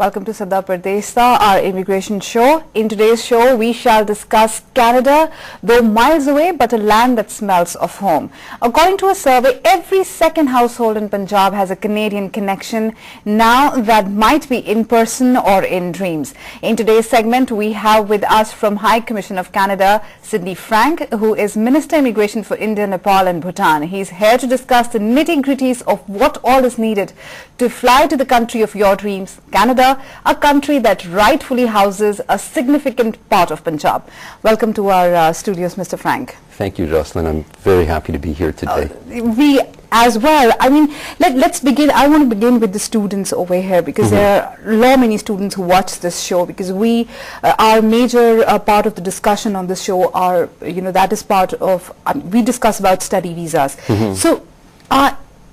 Welcome to Sadda Pardes, our immigration show. In today's show, we shall discuss Canada, though miles away, but a land that smells of home. According to a survey, every second household in Punjab has a Canadian connection. Now, that might be in person or in dreams. In today's segment, we have with us from High Commission of Canada, Sidney Frank, who is Minister Immigration for India, Nepal and Bhutan. He's here to discuss the nitty-gritties of what all is needed to fly to the country of your dreams, Canada, a country that rightfully houses a significant part of Punjab. Welcome to our studios, Mr. Frank. Thank you, Jocelyn. I'm very happy to be here today. We as well. I mean, let's begin. I want to begin with the students over here because there are many students who watch this show because we, our major part of the discussion on this show are, that is part of, we discuss about study visas. So,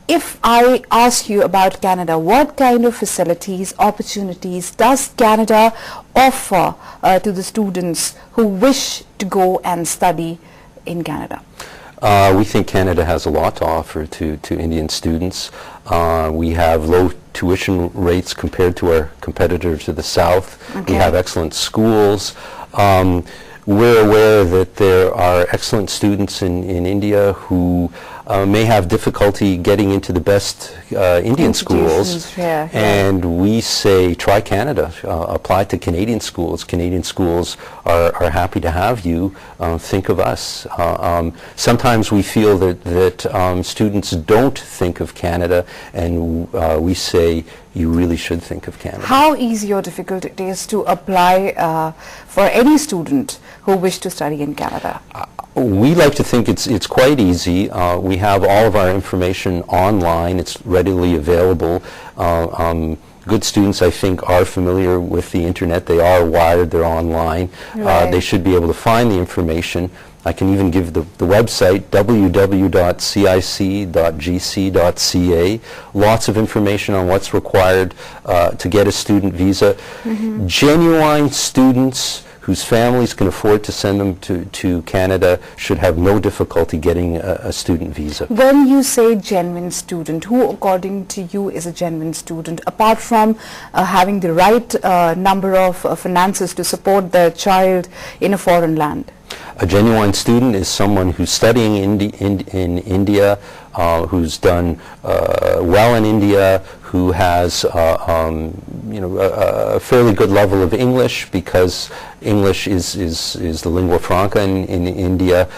if I ask you about Canada, what kind of facilities, opportunities does Canada offer to the students who wish to go and study in Canada? We think Canada has a lot to offer to Indian students. We have low tuition rates compared to our competitors to the south. We have excellent schools. We're aware that there are excellent students in India who may have difficulty getting into the best Indian schools, and we say try Canada, apply to Canadian schools. Canadian schools are happy to have you. Think of us. Sometimes we feel that students don't think of Canada, and we say you really should think of Canada. How easy or difficult it is to apply for any student who wish to study in Canada? We like to think it's quite easy. We have all of our information online. It's readily available. Good students, I think, are familiar with the internet. They are wired. They're online. They should be able to find the information. I can even give the website, www.cic.gc.ca. Lots of information on what's required to get a student visa. Genuine students whose families can afford to send them to Canada should have no difficulty getting a student visa. When you say genuine student, who according to you is a genuine student, apart from having the right number of finances to support their child in a foreign land? A genuine student is someone who's studying in India, who's done well in India, who has a fairly good level of English, because English is the lingua franca in India.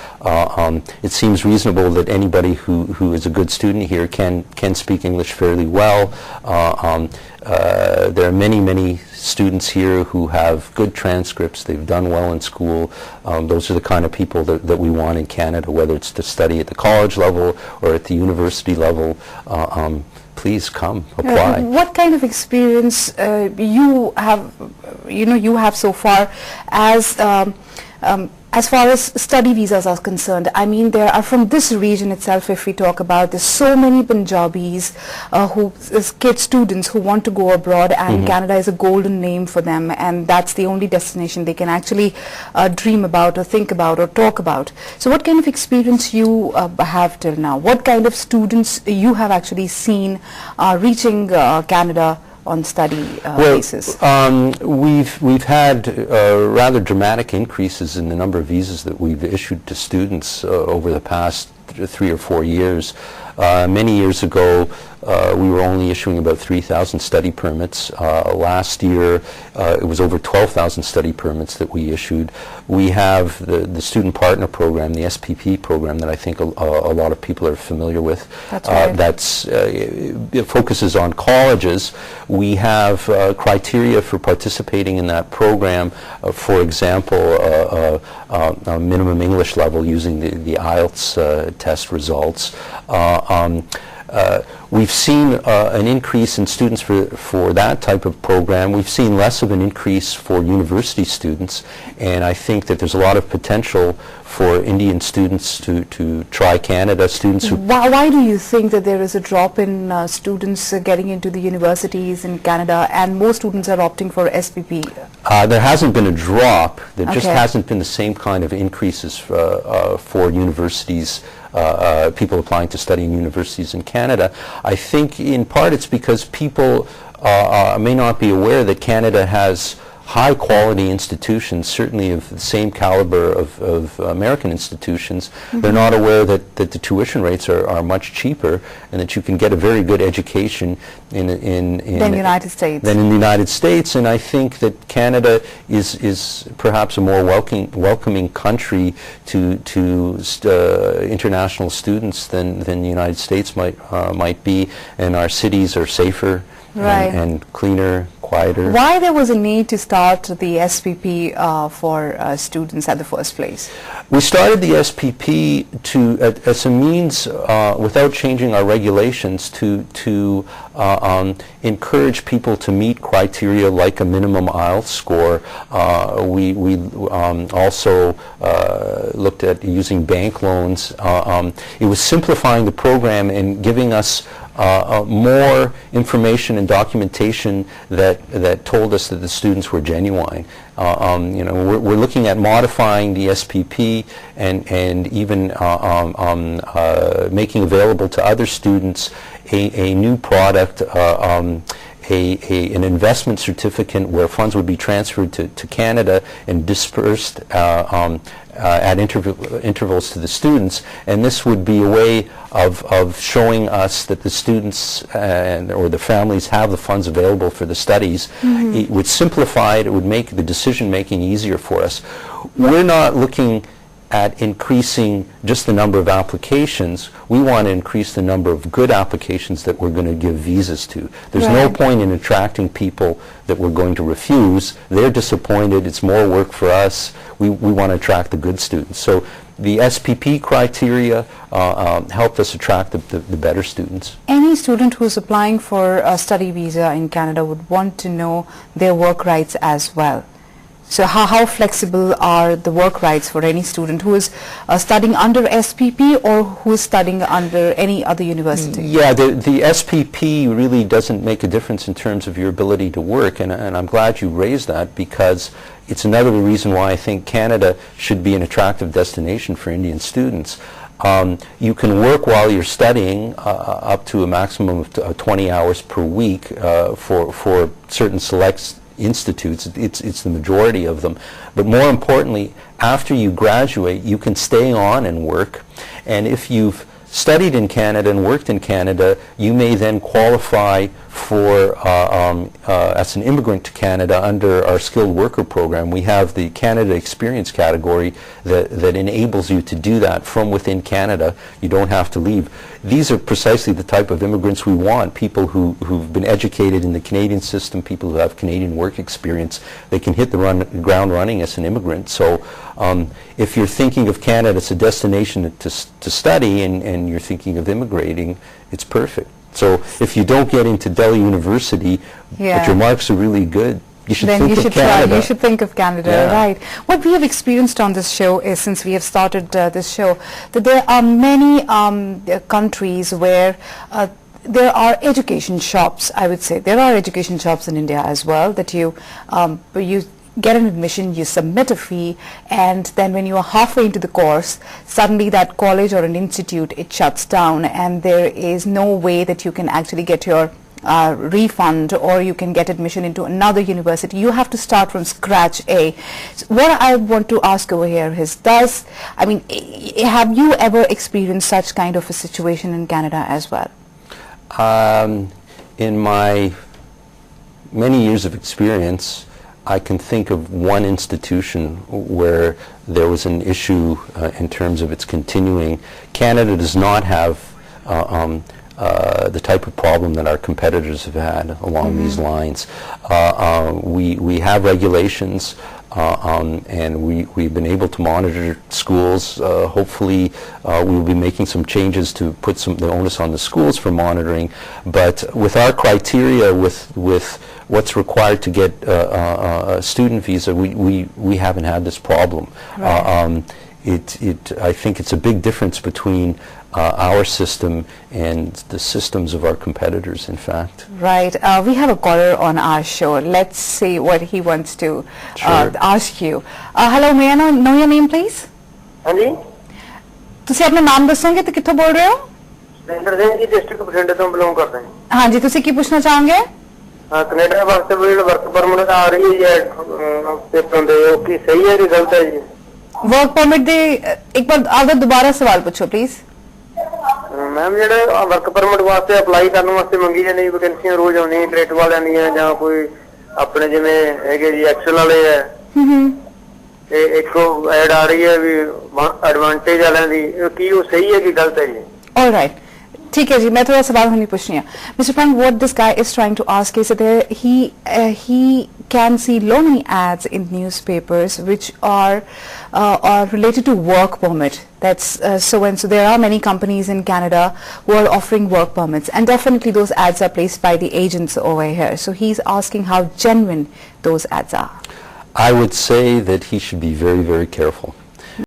It seems reasonable that anybody who is a good student here can speak English fairly well. There are many students here who have good transcripts. They've done well in school. Those are the kind of people that we want in Canada, whether it's to study at the college level or at the university level. Please come, apply. What kind of experience you have so far as far as study visas are concerned? I mean, there are, from this region itself, if we talk about, there's so many Punjabis students who want to go abroad, and Canada is a golden name for them, and that's the only destination they can actually dream about or think about or talk about. So what kind of experience you have till now? What kind of students you have actually seen reaching Canada on study basis? We've had rather dramatic increases in the number of visas that we've issued to students over the past 3 or 4 years. Many years ago, we were only issuing about 3,000 study permits. Last year, it was over 12,000 study permits that we issued. We have the Student Partner Program, the SPP program, that I think a lot of people are familiar with. That's right. It focuses on colleges. We have criteria for participating in that program. For example, a minimum English level using the IELTS test results. We've seen an increase in students for that type of program. We've seen less of an increase for university students, and I think that there's a lot of potential for Indian students to try Canada. Students who why do you think that there is a drop in students getting into the universities in Canada, and more students are opting for SPP? There hasn't been a drop. There just hasn't been the same kind of increases for universities, people applying to study in universities in Canada. I think in part it's because people may not be aware that Canada has high quality institutions, certainly of the same caliber of American institutions. They're not aware that the tuition rates are much cheaper and that you can get a very good education in the United States. Than in the United States. And I think that Canada is perhaps a more welcoming country to international students than the United States might be, and our cities are safer and cleaner, quieter. Why there was a need to start the SPP for students at the first place? We started the SPP as a means, without changing our regulations, to encourage people to meet criteria like a minimum IELTS score. We also looked at using bank loans. It was simplifying the program and giving us more information and documentation that told us that the students were genuine. We're looking at modifying the SPP and even making available to other students a new product, an investment certificate where funds would be transferred to Canada and dispersed at intervals to the students, and this would be a way of showing us that the students or the families have the funds available for the studies. It would simplify it, it would make the decision making easier for us. We're not looking at increasing just the number of applications. We want to increase the number of good applications that we're going to give visas to. There's no point in attracting people that we're going to refuse. They're disappointed. It's more work for us. We want to attract the good students. So the SPP criteria helped us attract the better students. Any student who is applying for a study visa in Canada would want to know their work rights as well. So how flexible are the work rights for any student who is studying under SPP or who is studying under any other university? Yeah, the SPP really doesn't make a difference in terms of your ability to work, and I'm glad you raised that, because it's another reason why I think Canada should be an attractive destination for Indian students. You can work while you're studying up to a maximum of 20 hours per week for certain select institutes. It's the majority of them. But more importantly, after you graduate, you can stay on and work. And if you've studied in Canada and worked in Canada, you may then qualify for as an immigrant to Canada under our skilled worker program. We have the Canada Experience category that enables you to do that from within Canada. You don't have to leave. These are precisely the type of immigrants we want, people who've been educated in the Canadian system, people who have Canadian work experience. They can hit the ground running as an immigrant. So if you're thinking of Canada as a destination to study and you're thinking of immigrating, it's perfect. So if you don't get into Delhi University, but your marks are really good, you should think of Canada. You should think of Canada, right. What we have experienced on this show is, since we have started this show, that there are many countries where there are education shops, I would say. There are education shops in India as well, that you get an admission, you submit a fee, and then when you are halfway into the course, suddenly that college or an institute, it shuts down, and there is no way that you can actually get your refund, or you can get admission into another university. You have to start from scratch. So what I want to ask over here is, have you ever experienced such kind of a situation in Canada as well? In my many years of experience, I can think of one institution where there was an issue in terms of its continuing. Canada does not have the type of problem that our competitors have had along these lines. We have regulations, and we've been able to monitor schools. Hopefully we will be making some changes to put the onus on the schools for monitoring. But with our criteria, with what's required to get a student visa, we haven't had this problem. Right. I think it's a big difference between our system and the systems of our competitors, in fact. Right. We have a caller on our show. Let's see what he wants to ask you. Hello, may I know your name, please? Anji? ਤੁਸੀਂ ਆਪਣਾ ਨਾਮ ਦੱਸੋਗੇ ਤੇ ਕਿੱਥੋਂ ਬੋਲ ਰਹੇ ਹੋ? Surinder Singh ji, district ਬਠਿੰਡੇ ਤੋਂ ਬਿਲੋਂਗ ਕਰਦੇ ਹਾਂ। ਹਾਂਜੀ, ਤੁਸੀਂ ਕੀ ਪੁੱਛਣਾ ਚਾਹੋਗੇ? कनेडा वास्ते भी वर्क परमिट आ रही है पेपर दे कि सही है कि गलत है जी? वर्क परमिट दे एक बार आप दोबारा सवाल पूछो प्लीज। मैम जेडे वर्क परमिट वास्ते अप्लाई करने वास्ते मंगी जाने वैकेंसियां रोज आउंदियां ट्रेड वालियां ਦੀਆਂ ਜਾਂ ਕੋਈ ਆਪਣੇ ਜਿਵੇਂ ਹੈਗੇ ਜੀ ਐਕਸਲ ਵਾਲੇ ਹੈ ਤੇ ਇੱਕ ਐਡ ਆ ਰਹੀ ਹੈ ਵੀ ਐਡਵਾਂਟੇਜ ਵਾਲਿਆਂ ਦੀ ਕੀ ਉਹ ਸਹੀ ਹੈ ਕਿ ਗਲਤ ਹੈ ਜੀ? ऑलराइट, ठीक है जी, मैं थोड़ा सवाल होनी पूछनी है। Mister Frank, what this guy is trying to ask is that he can see many ads in newspapers which are related to work permit. That's so and so. There are many companies in Canada who are offering work permits, and definitely those ads are placed by the agents over here. So he's asking how genuine those ads are. I would say that he should be very, very careful.